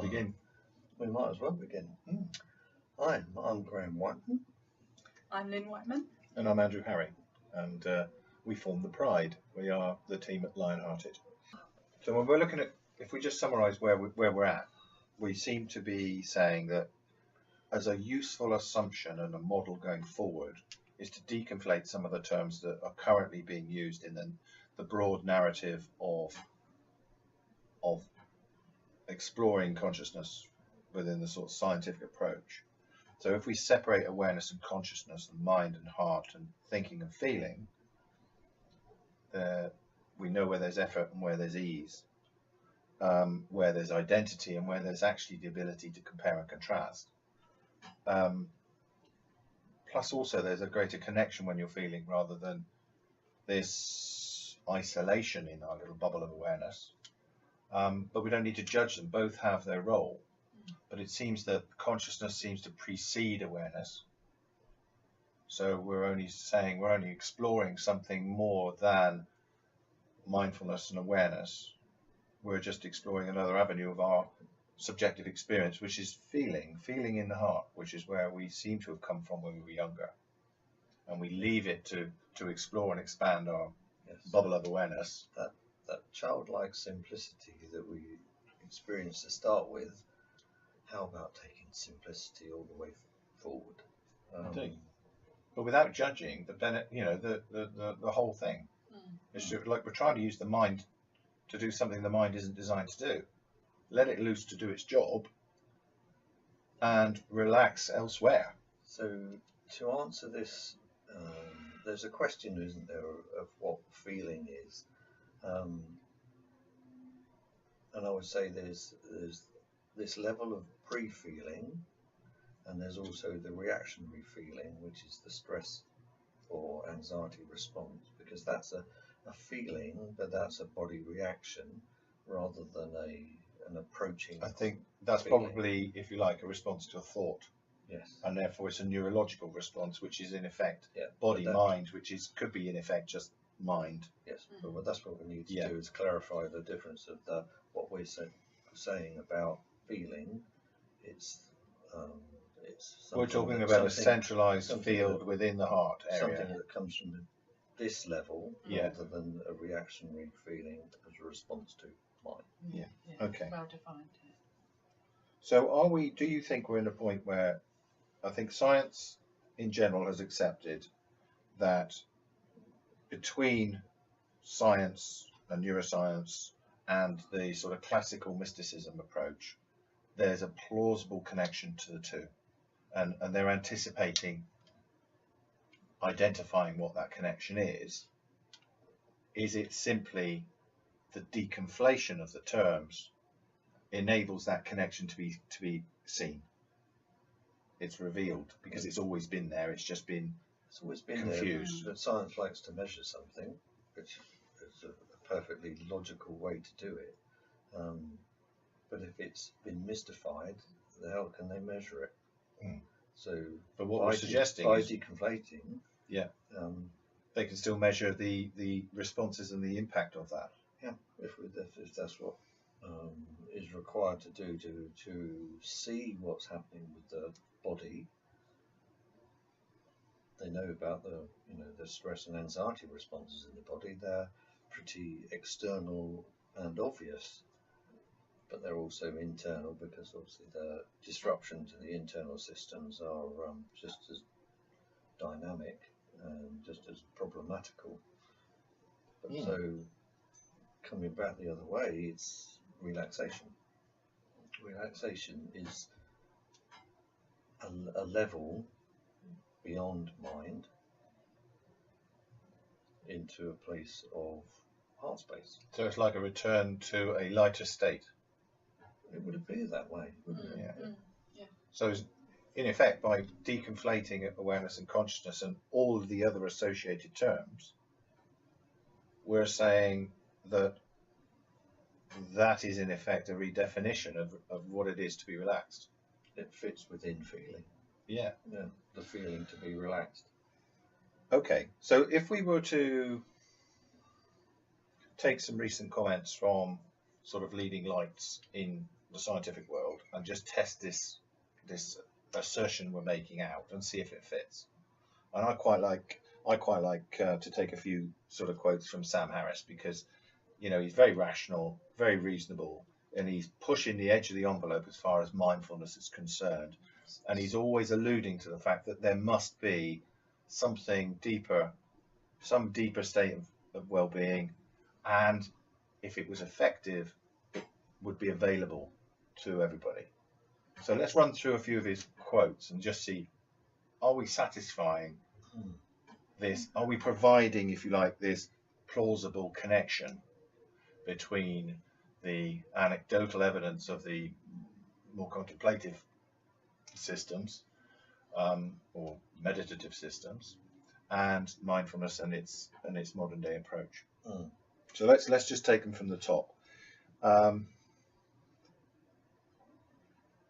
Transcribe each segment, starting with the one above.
begin? We might as well begin. Hi, I'm Graham Whiteman. I'm Lynn Whiteman. And I'm Andrew Harry. And we form the Pride. We are the team at Lionhearted. So when we're looking at, if we just summarise where we're at, we seem to be saying that as a useful assumption and a model going forward is to deconflate some of the terms that are currently being used in the broad narrative of exploring consciousness within the sort of scientific approach. So if we separate awareness and consciousness and mind and heart and thinking and feeling, we know where there's effort and where there's ease, where there's identity and where there's actually the ability to compare and contrast. Plus also there's a greater connection when you're feeling rather than this isolation in our little bubble of awareness. But we don't need to judge them. Both have their role. But it seems that consciousness seems to precede awareness. So we're only exploring something more than mindfulness and awareness. We're just exploring another avenue of our subjective experience, which is feeling in the heart, which is where we seem to have come from when we were younger. And we leave it to explore and expand our bubble of awareness. That childlike simplicity that we experience to start with, how about taking simplicity all the way forward? Indeed. But without judging the whole thing. It's like we're trying to use the mind to do something the mind isn't designed to do. Let it loose to do its job and relax elsewhere. So to answer this, there's a question, isn't there, of what feeling is. And I would say there's this level of pre-feeling, and there's also the reactionary feeling, which is the stress or anxiety response, because that's a feeling, but that's a body reaction rather than an approaching. I think that's feeling. Probably, if you like, a response to a thought. Yes. And therefore it's a neurological response, which is in effect body mind, which could be in effect just mind. Yes, but that's what we need to do, is clarify the difference of what we're saying about feeling. It's we're talking about a centralized field within the heart area. Something that comes from this level rather than a reactionary feeling as a response to mind. Yeah. Okay. Well defined. So do you think we're in a point where I think science in general has accepted that between science and neuroscience and the sort of classical mysticism approach, there's a plausible connection to the two, and they're anticipating identifying what that connection is. Is it simply the deconflation of the terms enables that connection to be seen? It's revealed because it's always been there. It's just been confused. There, but science likes to measure something, which is a perfectly logical way to do it. But if it's been mystified, how can they measure it? So, but what we're suggesting by is deconflating, they can still measure the responses and the impact of that. Yeah, if that's what is required to do to see what's happening with the body. They know about the stress and anxiety responses in the body. They're pretty external and obvious, but they're also internal, because obviously the disruption to the internal systems are just as dynamic and just as problematical. But so coming back the other way, it's relaxation. Relaxation is a level beyond mind into a place of heart space. So it's like a return to a lighter state. It would appear that way, wouldn't it? Yeah. So in effect, by deconflating awareness and consciousness and all of the other associated terms, we're saying that is in effect a redefinition of what it is to be relaxed. It fits within feeling. Yeah, the feeling to be relaxed. Okay, so if we were to take some recent comments from sort of leading lights in the scientific world, and just test this assertion we're making out and see if it fits. And I quite like to take a few sort of quotes from Sam Harris, because he's very rational, very reasonable, and he's pushing the edge of the envelope as far as mindfulness is concerned. And he's always alluding to the fact that there must be something deeper, some deeper state of well-being, and if it was effective, it would be available to everybody. So let's run through a few of his quotes and just see, are we satisfying this? Are we providing, if you like, this plausible connection between the anecdotal evidence of the more contemplative systems or meditative systems and mindfulness and its modern day approach? So let's just take them from the top.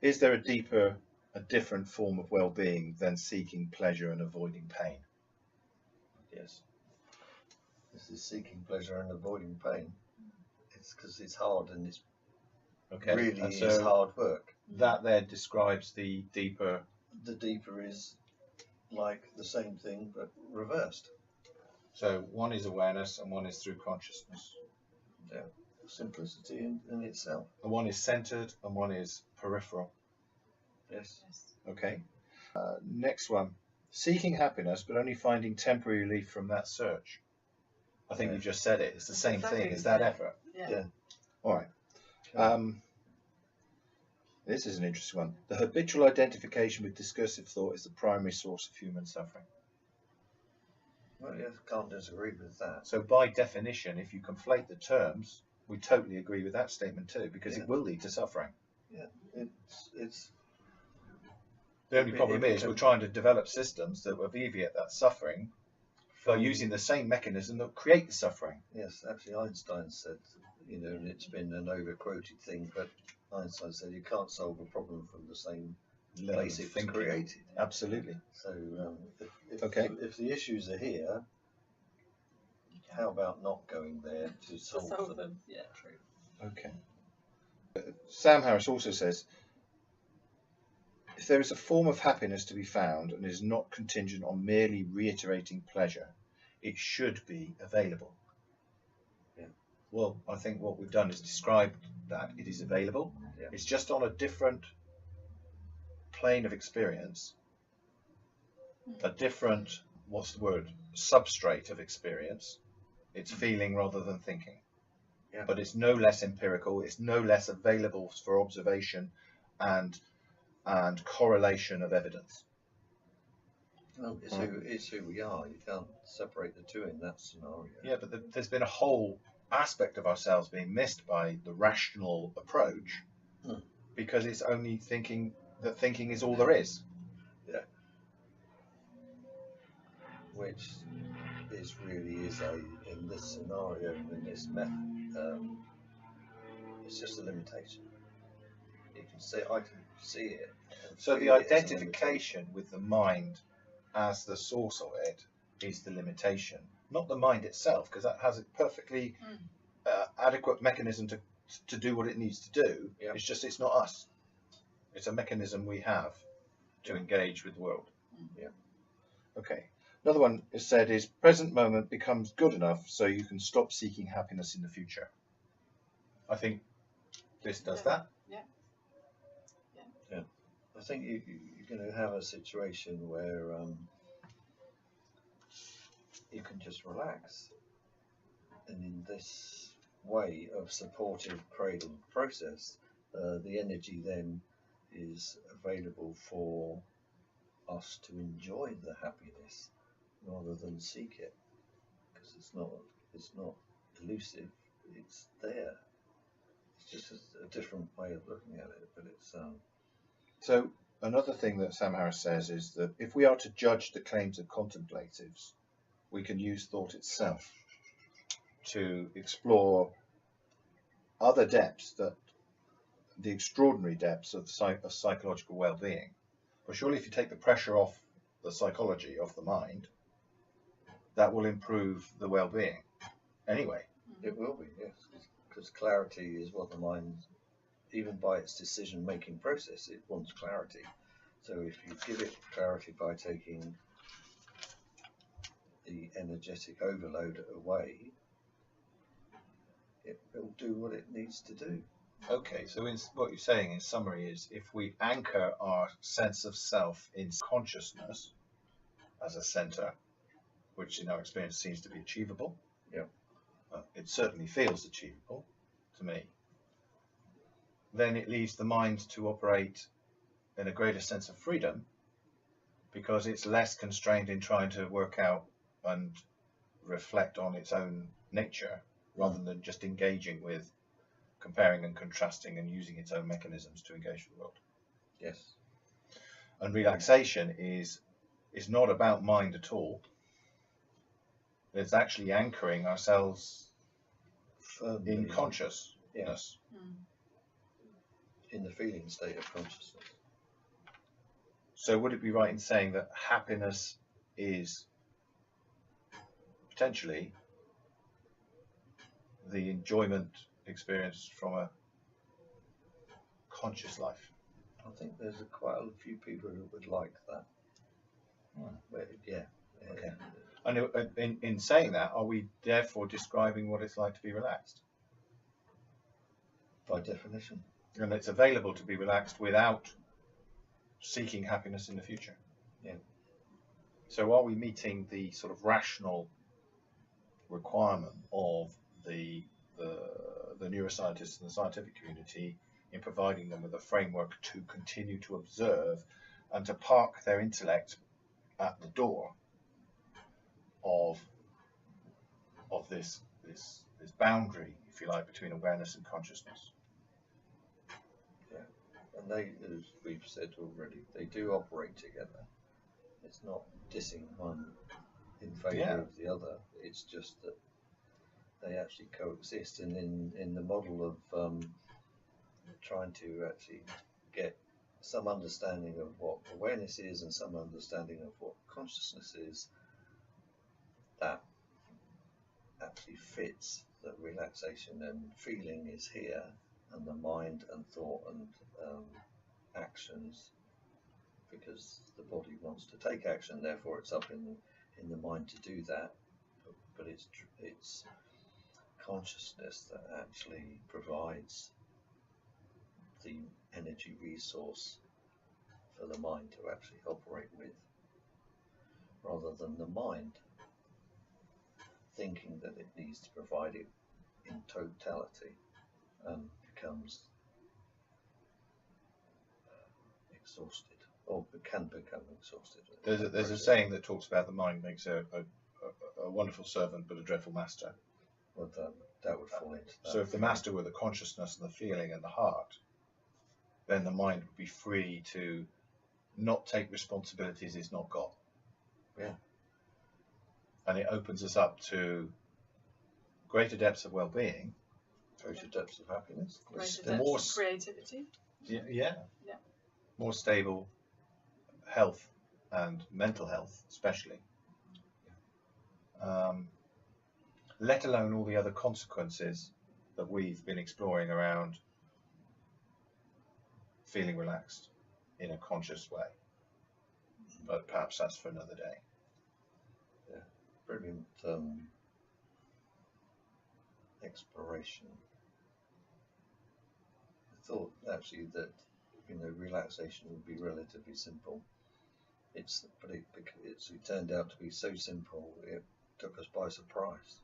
Is there a different form of well-being than seeking pleasure and avoiding pain? Yes. This is seeking pleasure and avoiding pain. It's because it's hard, and it's really is hard work. That there describes the deeper. The deeper is like the same thing but reversed. So one is awareness and one is through consciousness. Yeah. Simplicity in itself. And one is centered and one is peripheral. Yes. Okay. Next one. Seeking happiness but only finding temporary relief from that search. I think you just said it. It's the same thing. It's that effort. Yeah. All right. This is an interesting one. The habitual identification with discursive thought is the primary source of human suffering. Well, yes, can't disagree with that. So by definition, if you conflate the terms, we totally agree with that statement too, because it will lead to suffering. Yeah, it's. The only problem is we're trying to develop systems that alleviate that suffering by using the same mechanism that create the suffering. Yes, actually Einstein said, and it's been an over-quoted thing, but Einstein said you can't solve a problem from the same place it was created. Absolutely. So if the issues are here, how about not going there to solve them? Yeah, true. Okay. Sam Harris also says, if there is a form of happiness to be found and is not contingent on merely reiterating pleasure, it should be available. Yeah. Well, I think what we've done is described that it is available. Yeah. It's just on a different plane of experience, a different, substrate of experience. It's feeling rather than thinking. Yeah. But it's no less empirical, it's no less available for observation and correlation of evidence. No, it's who we are. You can't separate the two in that scenario. Yeah, but there's been a whole aspect of ourselves being missed by the rational approach because it's only thinking that thinking is all there is. Yeah. Which really is in this scenario, in this method, it's just a limitation. I can see it. So the identification with the mind as the source of it is the limitation, not the mind itself, because that has a perfectly adequate mechanism to do what it needs to do. Yeah. It's just it's not us. It's a mechanism we have to engage with the world. Yeah. Okay. Another one is said is present moment becomes good enough so you can stop seeking happiness in the future. I think this does that. I think you're going to have a situation where you can just relax, and in this way of supportive cradle process, the energy then is available for us to enjoy the happiness rather than seek it, because it's not elusive, it's there. It's just a different way of looking at it, but it's So another thing that Sam Harris says is that if we are to judge the claims of contemplatives, we can use thought itself to explore other depths, that the extraordinary depths of psychological well-being. But surely if you take the pressure off the psychology, off the mind, that will improve the well-being anyway. It will be, yes, because clarity is what the mind even by its decision-making process, it wants clarity. So if you give it clarity by taking the energetic overload away, it will do what it needs to do. Okay, so what you're saying in summary is if we anchor our sense of self in consciousness as a center, which in our experience seems to be achievable, Yeah. It certainly feels achievable to me, then it leaves the mind to operate in a greater sense of freedom because it's less constrained in trying to work out and reflect on its own nature rather than just engaging with comparing and contrasting and using its own mechanisms to engage with the world. Yes. And relaxation is not about mind at all. It's actually anchoring ourselves Firmly in consciousness. in the feeling state of consciousness. So would it be right in saying that happiness is potentially the enjoyment experienced from a conscious life? I think there's quite a few people who would like that. But, yeah. Okay. And in saying that, are we therefore describing what it's like to be relaxed? By definition. And it's available to be relaxed without seeking happiness in the future. Yeah. So are we meeting the sort of rational requirement of the neuroscientists and the scientific community in providing them with a framework to continue to observe and to park their intellect at the door of this boundary, if you like, between awareness and consciousness? And they, as we've said already, they do operate together. It's not dissing one in favour of the other. It's just that they actually coexist. And in the model of trying to actually get some understanding of what awareness is and some understanding of what consciousness is, that actually fits that relaxation and feeling is here, and the mind and thought and actions, because the body wants to take action, therefore it's up in the mind to do that. But it's consciousness that actually provides the energy resource for the mind to actually operate with, rather than the mind thinking that it needs to provide it in totality and becomes exhausted, or can become exhausted. There's a saying that talks about the mind makes a wonderful servant but a dreadful master. Well, that would fall into that. So if the master were the consciousness and the feeling and the heart, then the mind would be free to not take responsibilities it's not got. Yeah. And it opens us up to greater depths of well-being, Greater depths of happiness. Greater the depth more of creativity. yeah, more stable health and mental health, especially. Let alone all the other consequences that we've been exploring around feeling relaxed in a conscious way. But perhaps that's for another day. Yeah, brilliant exploration. I thought actually that relaxation would be relatively simple. But it turned out to be so simple it took us by surprise.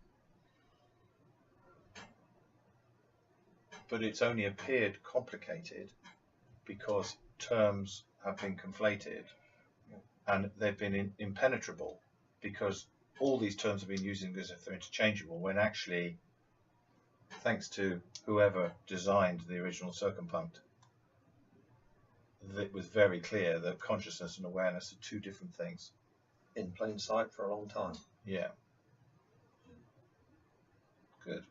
But it's only appeared complicated because terms have been conflated and they've been impenetrable, because all these terms have been using as if they're interchangeable, when actually, thanks to whoever designed the original circumpunct, it was very clear that consciousness and awareness are two different things. In plain sight for a long time. Yeah. Good.